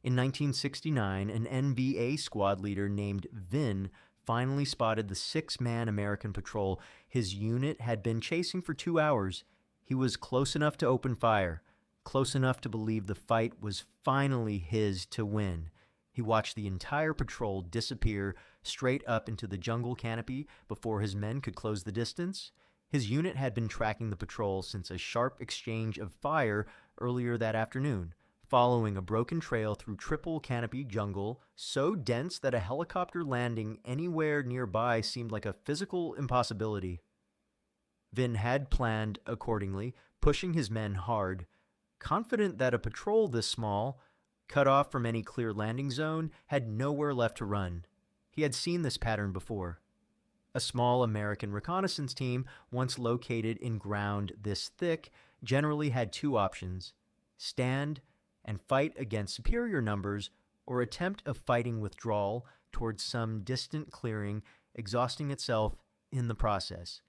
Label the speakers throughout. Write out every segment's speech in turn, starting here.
Speaker 1: In 1969, an NVA squad leader named Vin finally spotted the six-man American patrol his unit had been chasing for 2 hours. He was close enough to open fire, close enough to believe the fight was finally his to win. He watched the entire patrol disappear straight up into the jungle canopy before his men could close the distance. His unit had been tracking the patrol since a sharp exchange of fire earlier that afternoon, following a broken trail through triple-canopy jungle so dense that a helicopter landing anywhere nearby seemed like a physical impossibility. Vin had planned accordingly, pushing his men hard, confident that a patrol this small, cut off from any clear landing zone, had nowhere left to run. He had seen this pattern before. A small American reconnaissance team, once located in ground this thick, generally had two options: stand and fight against superior numbers, or attempt a fighting withdrawal towards some distant clearing, exhausting itself in the process.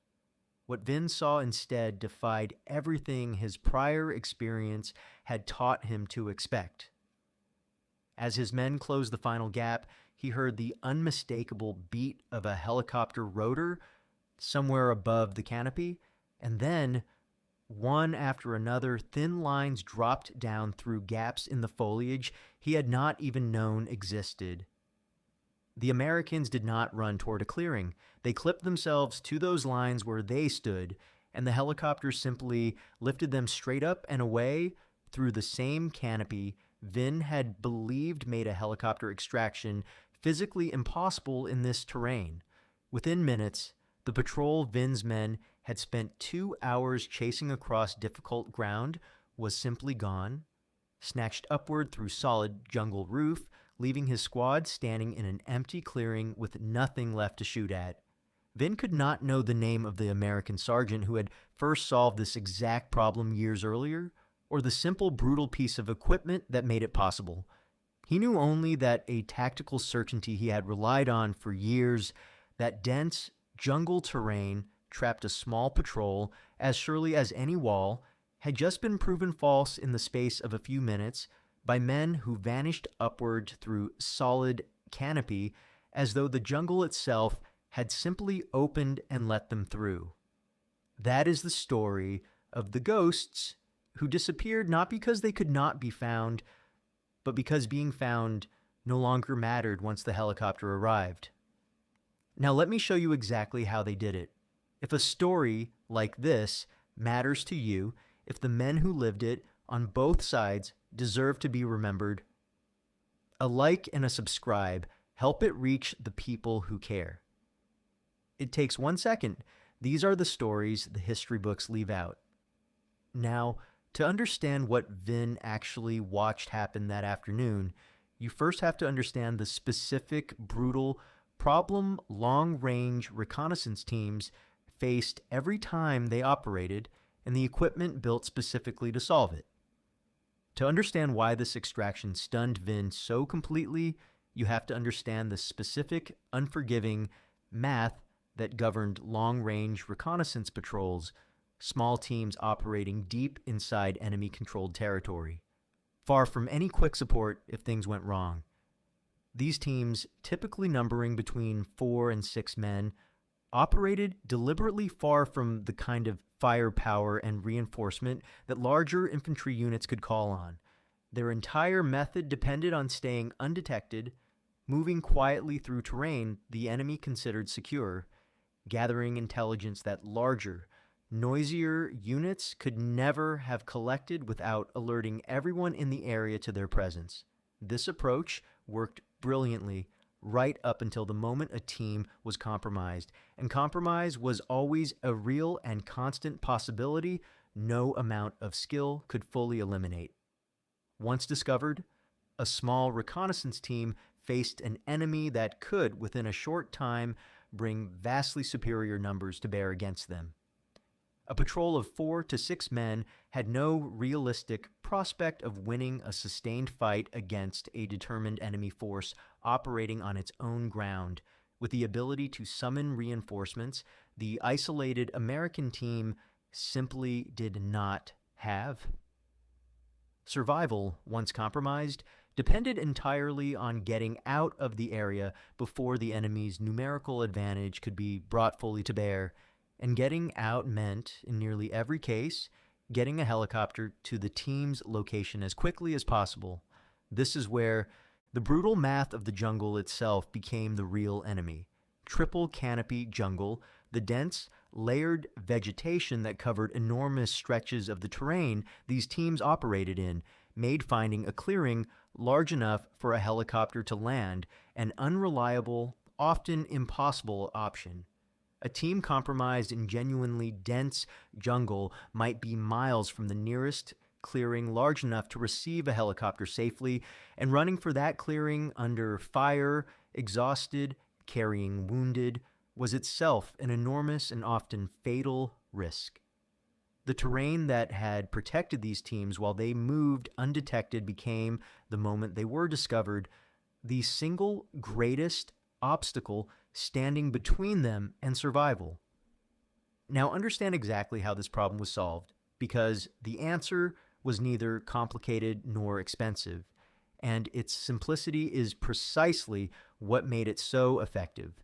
Speaker 1: What Vin saw instead defied everything his prior experience had taught him to expect. As his men closed the final gap, he heard the unmistakable beat of a helicopter rotor somewhere above the canopy, and then, one after another, thin lines dropped down through gaps in the foliage he had not even known existed. The Americans did not run toward a clearing. They clipped themselves to those lines where they stood, and the helicopter simply lifted them straight up and away through the same canopy Vin had believed made a helicopter extraction physically impossible in this terrain. Within minutes, the patrol Vin's men had spent 2 hours chasing across difficult ground was simply gone, snatched upward through solid jungle roof, leaving his squad standing in an empty clearing with nothing left to shoot at. Vin could not know the name of the American sergeant who had first solved this exact problem years earlier, or the simple, brutal piece of equipment that made it possible. He knew only that a tactical certainty he had relied on for years, that dense jungle terrain trapped a small patrol as surely as any wall, had just been proven false in the space of a few minutes by men who vanished upward through solid canopy as though the jungle itself had simply opened and let them through. That is the story of the ghosts who disappeared not because they could not be found, but because being found no longer mattered once the helicopter arrived. Now let me show you exactly how they did it. If a story like this matters to you, if the men who lived it on both sides deserve to be remembered, a like and a subscribe help it reach the people who care. It takes 1 second. These are the stories the history books leave out. Now, to understand what Vin actually watched happen that afternoon, you first have to understand the specific, brutal problem long-range reconnaissance teams faced every time they operated and the equipment built specifically to solve it. To understand why this extraction stunned Vin so completely, you have to understand the specific, unforgiving math that governed long-range reconnaissance patrols, small teams operating deep inside enemy-controlled territory, far from any quick support if things went wrong. These teams, typically numbering between 4 and 6 men, operated deliberately far from the kind of firepower and reinforcement that larger infantry units could call on. Their entire method depended on staying undetected, moving quietly through terrain the enemy considered secure, gathering intelligence that larger, noisier units could never have collected without alerting everyone in the area to their presence. This approach worked brilliantly right up until the moment a team was compromised, and compromise was always a real and constant possibility no amount of skill could fully eliminate. Once discovered, a small reconnaissance team faced an enemy that could, within a short time, bring vastly superior numbers to bear against them. A patrol of 4 to 6 men had no realistic prospect of winning a sustained fight against a determined enemy force operating on its own ground. With the ability to summon reinforcements, the isolated American team simply did not have. Survival, once compromised, depended entirely on getting out of the area before the enemy's numerical advantage could be brought fully to bear, and getting out meant, in nearly every case, getting a helicopter to the team's location as quickly as possible. This is where the brutal math of the jungle itself became the real enemy. Triple-canopy jungle, the dense, layered vegetation that covered enormous stretches of the terrain these teams operated in, made finding a clearing large enough for a helicopter to land an unreliable, often impossible option. A team compromised in genuinely dense jungle might be miles from the nearest clearing large enough to receive a helicopter safely, and running for that clearing under fire, exhausted, carrying wounded, was itself an enormous and often fatal risk. The terrain that had protected these teams while they moved undetected became, the moment they were discovered, the single greatest obstacle standing between them and survival. Now understand exactly how this problem was solved, because the answer was neither complicated nor expensive, and its simplicity is precisely what made it so effective.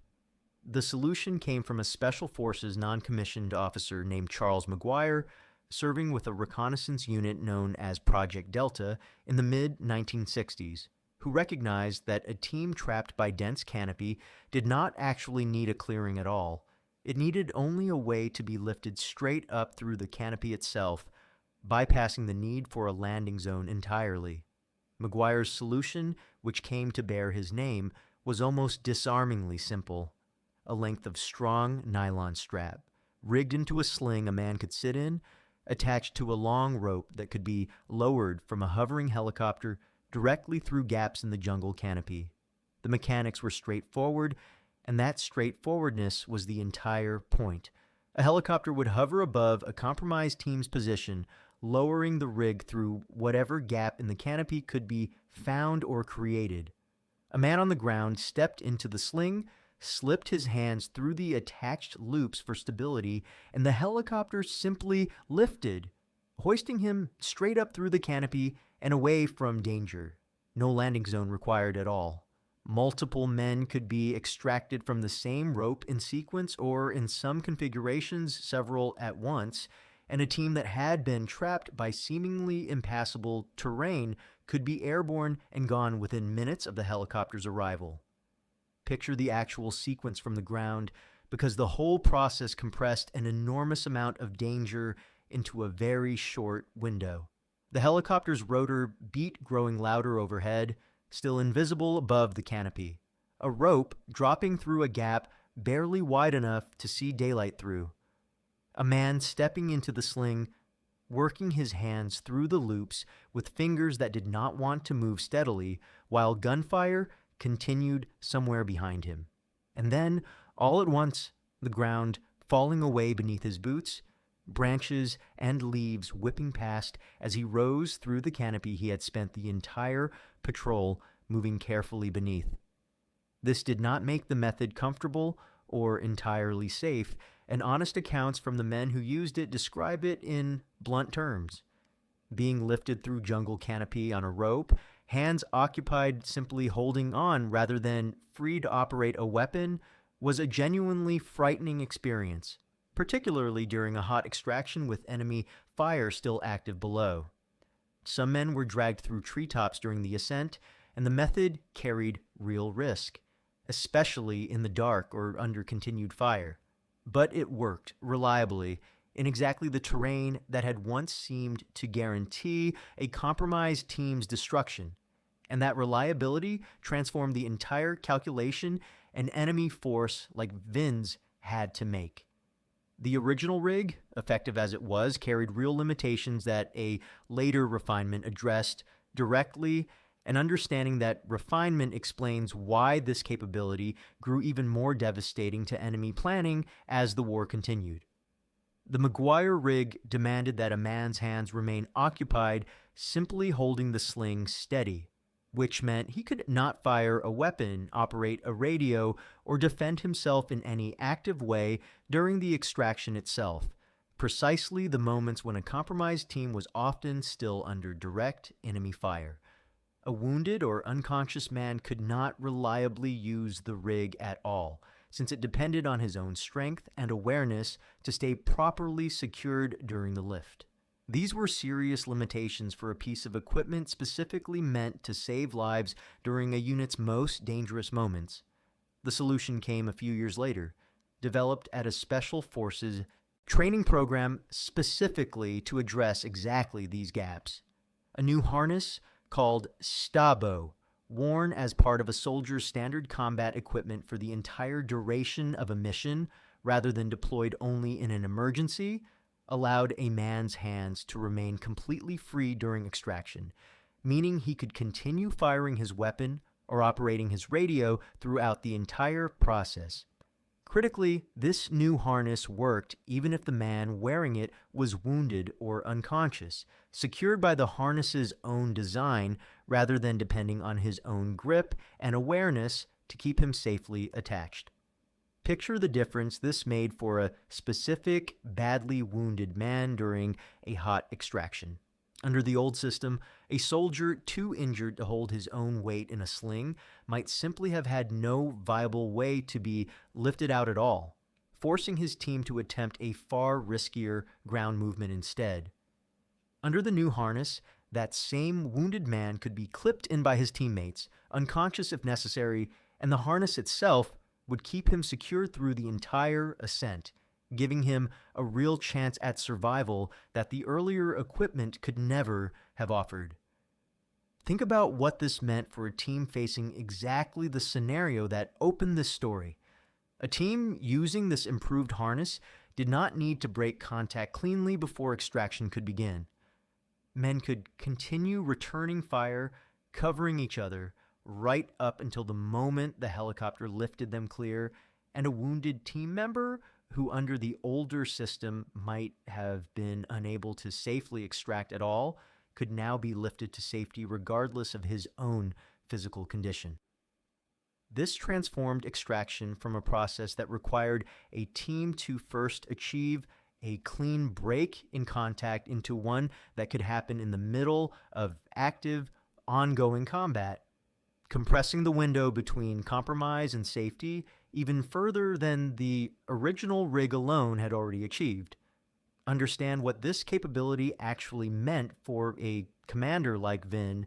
Speaker 1: The solution came from a Special Forces non-commissioned officer named Charles McGuire, serving with a reconnaissance unit known as Project Delta in the mid-1960s, who recognized that a team trapped by dense canopy did not actually need a clearing at all. It needed only a way to be lifted straight up through the canopy itself, bypassing the need for a landing zone entirely. McGuire's solution, which came to bear his name, was almost disarmingly simple. A length of strong nylon strap, rigged into a sling a man could sit in, attached to a long rope that could be lowered from a hovering helicopter directly through gaps in the jungle canopy. The mechanics were straightforward, and that straightforwardness was the entire point. A helicopter would hover above a compromised team's position, lowering the rig through whatever gap in the canopy could be found or created. A man on the ground stepped into the sling, slipped his hands through the attached loops for stability, and the helicopter simply lifted, hoisting him straight up through the canopy and away from danger. No landing zone required at all. Multiple men could be extracted from the same rope in sequence, or in some configurations, several at once, and a team that had been trapped by seemingly impassable terrain could be airborne and gone within minutes of the helicopter's arrival. Picture the actual sequence from the ground, because the whole process compressed an enormous amount of danger into a very short window. The helicopter's rotor beat growing louder overhead, still invisible above the canopy. A rope dropping through a gap barely wide enough to see daylight through. A man stepping into the sling, working his hands through the loops with fingers that did not want to move steadily, while gunfire continued somewhere behind him. And then, all at once, the ground falling away beneath his boots, branches and leaves whipping past as he rose through the canopy he had spent the entire patrol moving carefully beneath. This did not make the method comfortable or entirely safe, and honest accounts from the men who used it describe it in blunt terms. Being lifted through jungle canopy on a rope, hands occupied simply holding on rather than free to operate a weapon, was a genuinely frightening experience, particularly during a hot extraction with enemy fire still active below. Some men were dragged through treetops during the ascent, and the method carried real risk, especially in the dark or under continued fire. But it worked reliably in exactly the terrain that had once seemed to guarantee a compromised team's destruction, and that reliability transformed the entire calculation an enemy force like Vin's had to make. The original rig, effective as it was, carried real limitations that a later refinement addressed directly, and understanding that refinement explains why this capability grew even more devastating to enemy planning as the war continued. The McGuire rig demanded that a man's hands remain occupied simply holding the sling steady, which meant he could not fire a weapon, operate a radio, or defend himself in any active way during the extraction itself, precisely the moments when a compromised team was often still under direct enemy fire. A wounded or unconscious man could not reliably use the rig at all, since it depended on his own strength and awareness to stay properly secured during the lift. These were serious limitations for a piece of equipment specifically meant to save lives during a unit's most dangerous moments. The solution came a few years later, developed at a Special Forces training program specifically to address exactly these gaps. A new harness called Stabo, worn as part of a soldier's standard combat equipment for the entire duration of a mission rather than deployed only in an emergency, allowed a man's hands to remain completely free during extraction, meaning he could continue firing his weapon or operating his radio throughout the entire process. Critically, this new harness worked even if the man wearing it was wounded or unconscious, secured by the harness's own design rather than depending on his own grip and awareness to keep him safely attached. Picture the difference this made for a specific, badly wounded man during a hot extraction. Under the old system, a soldier too injured to hold his own weight in a sling might simply have had no viable way to be lifted out at all, forcing his team to attempt a far riskier ground movement instead. Under the new harness, that same wounded man could be clipped in by his teammates, unconscious if necessary, and the harness itself would keep him secured through the entire ascent, giving him a real chance at survival that the earlier equipment could never have offered. Think about what this meant for a team facing exactly the scenario that opened this story. A team using this improved harness did not need to break contact cleanly before extraction could begin. Men could continue returning fire, covering each other, right up until the moment the helicopter lifted them clear, and a wounded team member who under the older system might have been unable to safely extract at all, could now be lifted to safety regardless of his own physical condition. This transformed extraction from a process that required a team to first achieve a clean break in contact into one that could happen in the middle of active, ongoing combat, compressing the window between compromise and safety even further than the original rig alone had already achieved. Understand what this capability actually meant for a commander like Vin,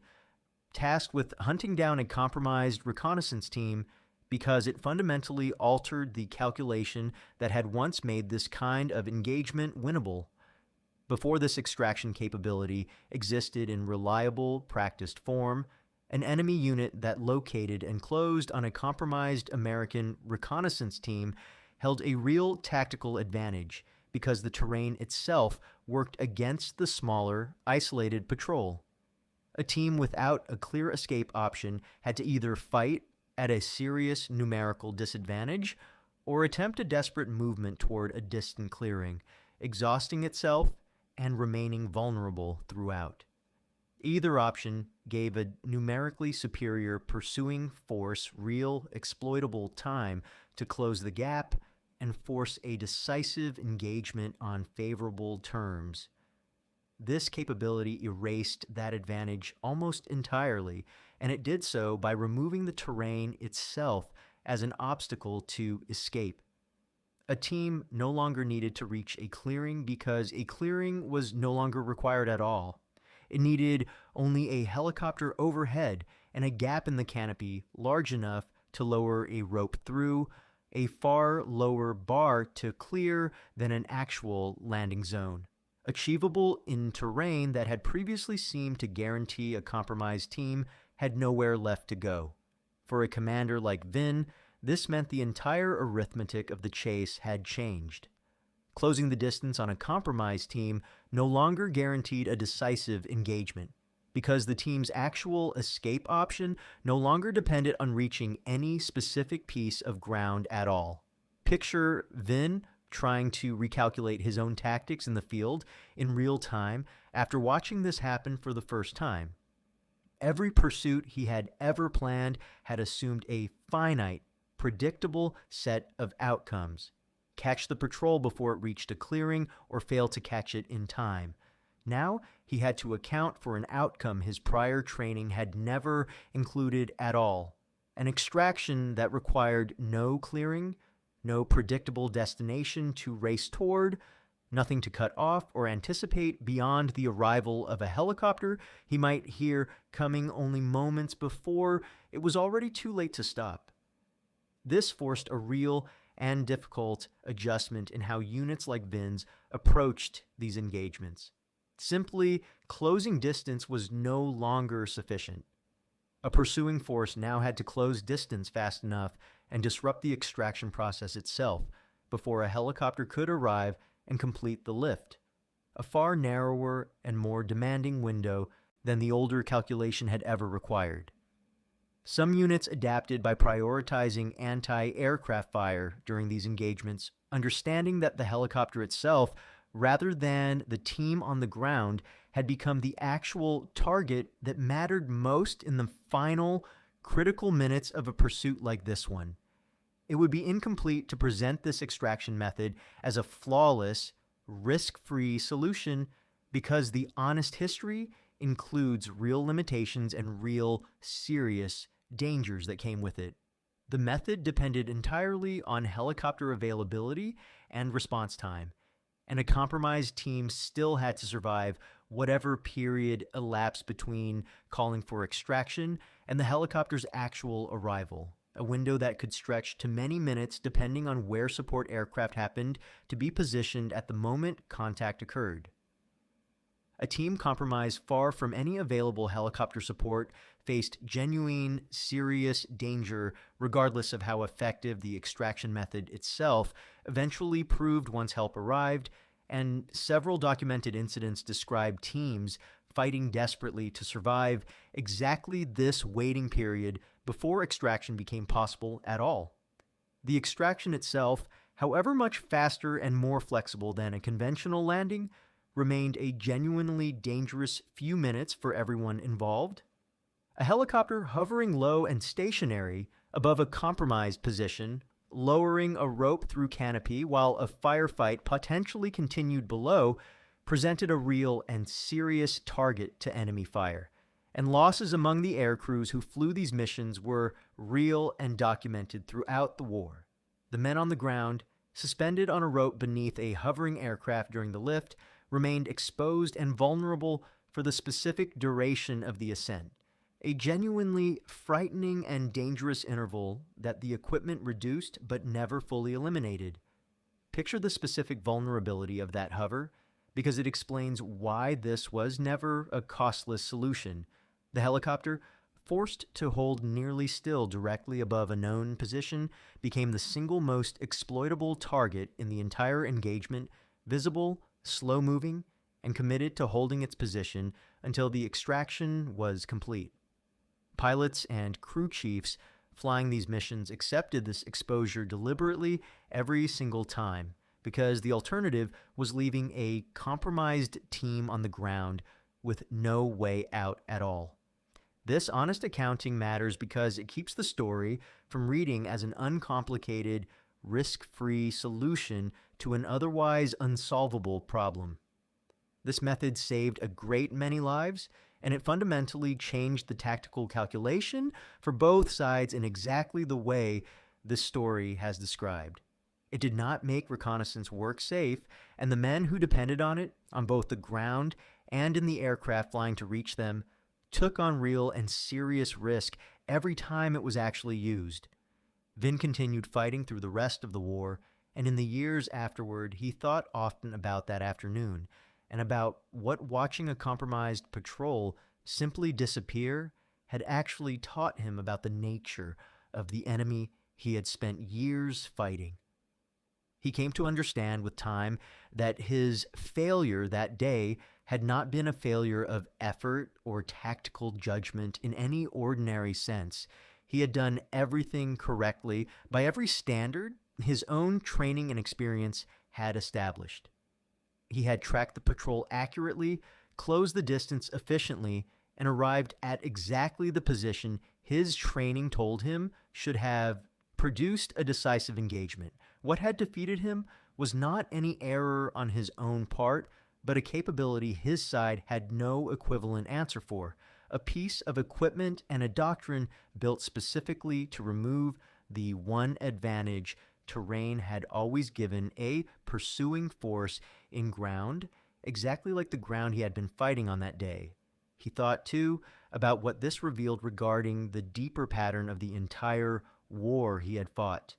Speaker 1: tasked with hunting down a compromised reconnaissance team, because it fundamentally altered the calculation that had once made this kind of engagement winnable. Before this extraction capability existed in reliable, practiced form, an enemy unit that located and closed on a compromised American reconnaissance team held a real tactical advantage because the terrain itself worked against the smaller, isolated patrol. A team without a clear escape option had to either fight at a serious numerical disadvantage or attempt a desperate movement toward a distant clearing, exhausting itself and remaining vulnerable throughout. Either option gave a numerically superior pursuing force real exploitable time to close the gap and force a decisive engagement on favorable terms. This capability erased that advantage almost entirely, and it did so by removing the terrain itself as an obstacle to escape. A team no longer needed to reach a clearing because a clearing was no longer required at all. It needed only a helicopter overhead and a gap in the canopy large enough to lower a rope through, a far lower bar to clear than an actual landing zone, achievable in terrain that had previously seemed to guarantee a compromised team had nowhere left to go. For a commander like Vin, this meant the entire arithmetic of the chase had changed. Closing the distance on a compromised team no longer guaranteed a decisive engagement, because the team's actual escape option no longer depended on reaching any specific piece of ground at all. Picture Vin trying to recalculate his own tactics in the field in real time after watching this happen for the first time. Every pursuit he had ever planned had assumed a finite, predictable set of outcomes. Catch the patrol before it reached a clearing or fail to catch it in time. Now he had to account for an outcome his prior training had never included at all, an extraction that required no clearing, no predictable destination to race toward, nothing to cut off or anticipate beyond the arrival of a helicopter he might hear coming only moments before it was already too late to stop. This forced a real and difficult adjustment in how units like Vin's approached these engagements. Simply closing distance was no longer sufficient. A pursuing force now had to close distance fast enough and disrupt the extraction process itself before a helicopter could arrive and complete the lift, a far narrower and more demanding window than the older calculation had ever required. Some units adapted by prioritizing anti-aircraft fire during these engagements, understanding that the helicopter itself, rather than the team on the ground, had become the actual target that mattered most in the final, critical minutes of a pursuit like this one. It would be incomplete to present this extraction method as a flawless, risk-free solution because the honest history includes real limitations and real, serious dangers that came with it. The method depended entirely on helicopter availability and response time, and a compromised team still had to survive whatever period elapsed between calling for extraction and the helicopter's actual arrival, a window that could stretch to many minutes depending on where support aircraft happened to be positioned at the moment contact occurred. A team compromised far from any available helicopter support faced genuine, serious danger regardless of how effective the extraction method itself eventually proved once help arrived, and several documented incidents describe teams fighting desperately to survive exactly this waiting period before extraction became possible at all. The extraction itself, however much faster and more flexible than a conventional landing, remained a genuinely dangerous few minutes for everyone involved. A helicopter hovering low and stationary above a compromised position, lowering a rope through canopy while a firefight potentially continued below, presented a real and serious target to enemy fire, and losses among the air crews who flew these missions were real and documented throughout the war. The men on the ground, suspended on a rope beneath a hovering aircraft during the lift, remained exposed and vulnerable for the specific duration of the ascent, a genuinely frightening and dangerous interval that the equipment reduced but never fully eliminated. Picture the specific vulnerability of that hover, because it explains why this was never a costless solution. The helicopter, forced to hold nearly still directly above a known position, became the single most exploitable target in the entire engagement, visible, slow-moving, and committed to holding its position until the extraction was complete. Pilots and crew chiefs flying these missions accepted this exposure deliberately every single time, because the alternative was leaving a compromised team on the ground with no way out at all. This honest accounting matters because it keeps the story from reading as an uncomplicated, risk-free solution to an otherwise unsolvable problem. This method saved a great many lives, and it fundamentally changed the tactical calculation for both sides in exactly the way this story has described. It did not make reconnaissance work safe, and the men who depended on it, on both the ground and in the aircraft flying to reach them, took on real and serious risk every time it was actually used. Vin continued fighting through the rest of the war, and in the years afterward, he thought often about that afternoon, and about what watching a compromised patrol simply disappear had actually taught him about the nature of the enemy he had spent years fighting. He came to understand with time that his failure that day had not been a failure of effort or tactical judgment in any ordinary sense. He had done everything correctly by every standard his own training and experience had established. He had tracked the patrol accurately, closed the distance efficiently, and arrived at exactly the position his training told him should have produced a decisive engagement. What had defeated him was not any error on his own part, but a capability his side had no equivalent answer for, a piece of equipment and a doctrine built specifically to remove the one advantage terrain had always given a pursuing force in ground, exactly like the ground he had been fighting on that day. He thought, too, about what this revealed regarding the deeper pattern of the entire war he had fought.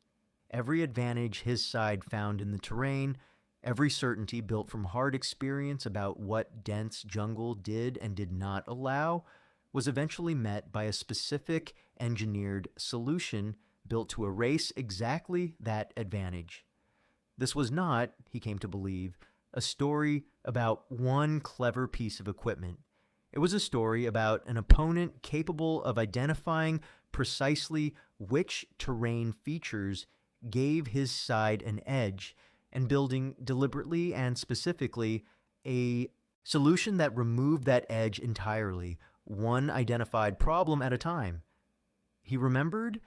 Speaker 1: Every advantage his side found in the terrain, every certainty built from hard experience about what dense jungle did and did not allow, was eventually met by a specific engineered solution built to erase exactly that advantage. This was not, he came to believe, a story about one clever piece of equipment. It was a story about an opponent capable of identifying precisely which terrain features gave his side an edge and building deliberately and specifically a solution that removed that edge entirely, one identified problem at a time. He remembered,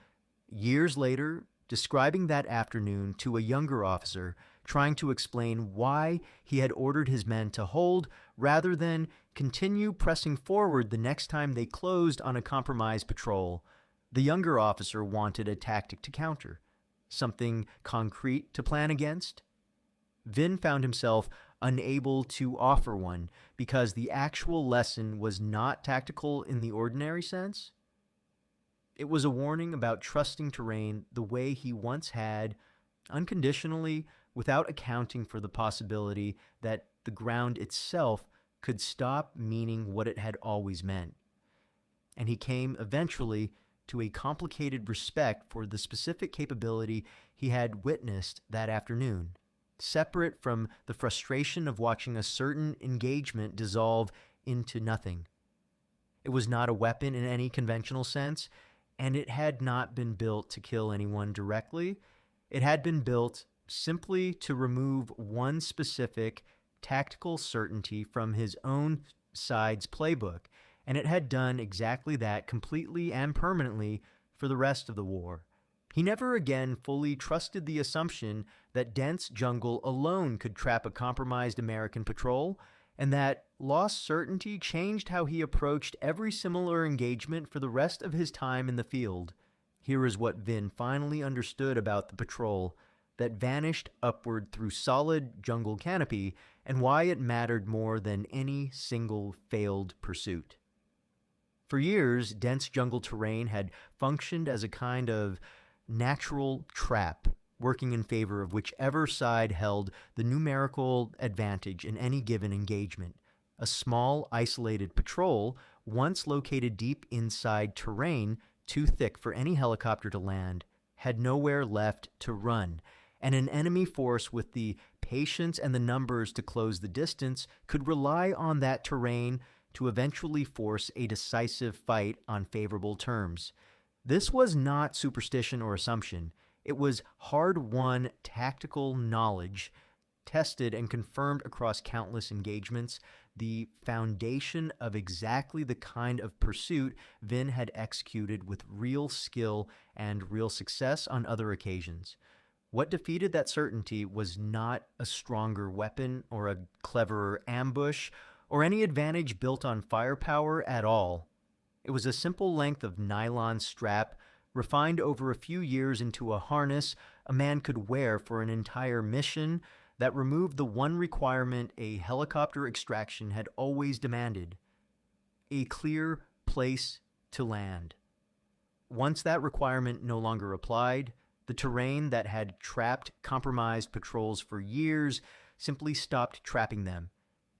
Speaker 1: years later, describing that afternoon to a younger officer, trying to explain why he had ordered his men to hold rather than continue pressing forward the next time they closed on a compromised patrol. The younger officer wanted a tactic to counter, something concrete to plan against. Vin found himself unable to offer one because the actual lesson was not tactical in the ordinary sense. It was a warning about trusting terrain the way he once had, unconditionally, without accounting for the possibility that the ground itself could stop meaning what it had always meant. And he came eventually to a complicated respect for the specific capability he had witnessed that afternoon, separate from the frustration of watching a certain engagement dissolve into nothing. It was not a weapon in any conventional sense, and it had not been built to kill anyone directly. It had been built simply to remove one specific tactical certainty from his own side's playbook, and it had done exactly that completely and permanently for the rest of the war. He never again fully trusted the assumption that dense jungle alone could trap a compromised American patrol, and that lost certainty changed how he approached every similar engagement for the rest of his time in the field. Here is what Vin finally understood about the patrol that vanished upward through solid jungle canopy, and why it mattered more than any single failed pursuit. For years, dense jungle terrain had functioned as a kind of natural trap, working in favor of whichever side held the numerical advantage in any given engagement. A small, isolated patrol, once located deep inside terrain too thick for any helicopter to land, had nowhere left to run, and an enemy force with the patience and the numbers to close the distance could rely on that terrain to eventually force a decisive fight on favorable terms. This was not superstition or assumption. It was hard-won tactical knowledge, tested and confirmed across countless engagements, the foundation of exactly the kind of pursuit Vin had executed with real skill and real success on other occasions. What defeated that certainty was not a stronger weapon or a cleverer ambush or any advantage built on firepower at all. It was a simple length of nylon strap refined over a few years into a harness a man could wear for an entire mission that removed the one requirement a helicopter extraction had always demanded: a clear place to land. Once that requirement no longer applied, the terrain that had trapped compromised patrols for years simply stopped trapping them,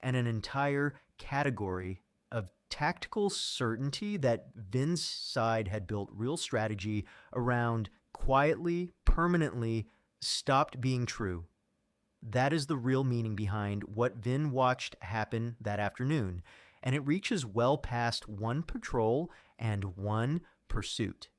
Speaker 1: and an entire category of tactical certainty that Vin's side had built real strategy around quietly, permanently stopped being true. That is the real meaning behind what Vin watched happen that afternoon, and it reaches well past one patrol and one pursuit.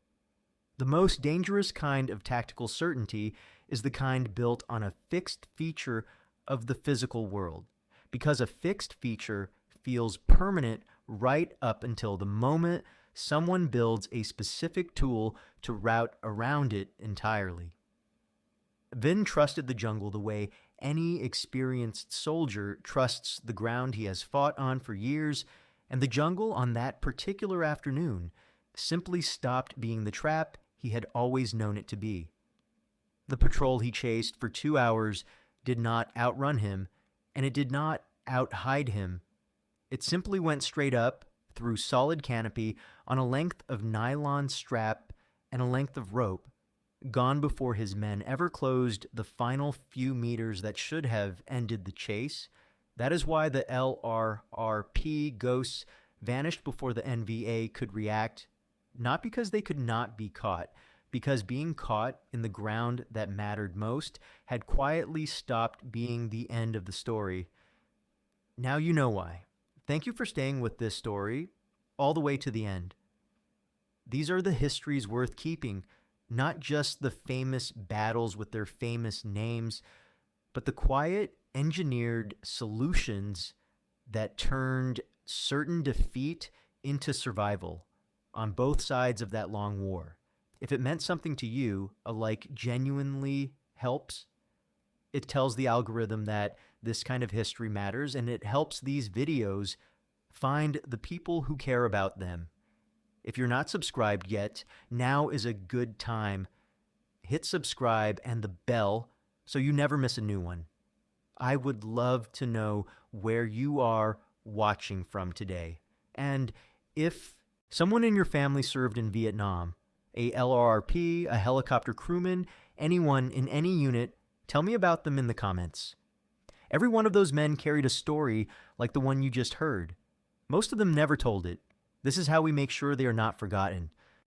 Speaker 1: The most dangerous kind of tactical certainty is the kind built on a fixed feature of the physical world, because a fixed feature feels permanent right up until the moment someone builds a specific tool to route around it entirely. Vin trusted the jungle the way Any experienced soldier trusts the ground he has fought on for years, and the jungle on that particular afternoon simply stopped being the trap he had always known it to be. The patrol he chased for 2 hours did not outrun him, and it did not outhide him. It simply went straight up through solid canopy on a length of nylon strap and a length of rope, gone before his men ever closed the final few meters that should have ended the chase. That is why the LRRP ghosts vanished before the NVA could react, not because they could not be caught, because being caught in the ground that mattered most had quietly stopped being the end of the story. Now you know why. Thank you for staying with this story all the way to the end. These are the histories worth keeping, not just the famous battles with their famous names, but the quiet, engineered solutions that turned certain defeat into survival on both sides of that long war. If it meant something to you, a like genuinely helps. It tells the algorithm that this kind of history matters, and it helps these videos find the people who care about them. If you're not subscribed yet, now is a good time. Hit subscribe and the bell so you never miss a new one. I would love to know where you are watching from today. And if someone in your family served in Vietnam, a LRRP, a helicopter crewman, anyone in any unit, tell me about them in the comments. Every one of those men carried a story like the one you just heard. Most of them never told it. This is how we make sure they are not forgotten.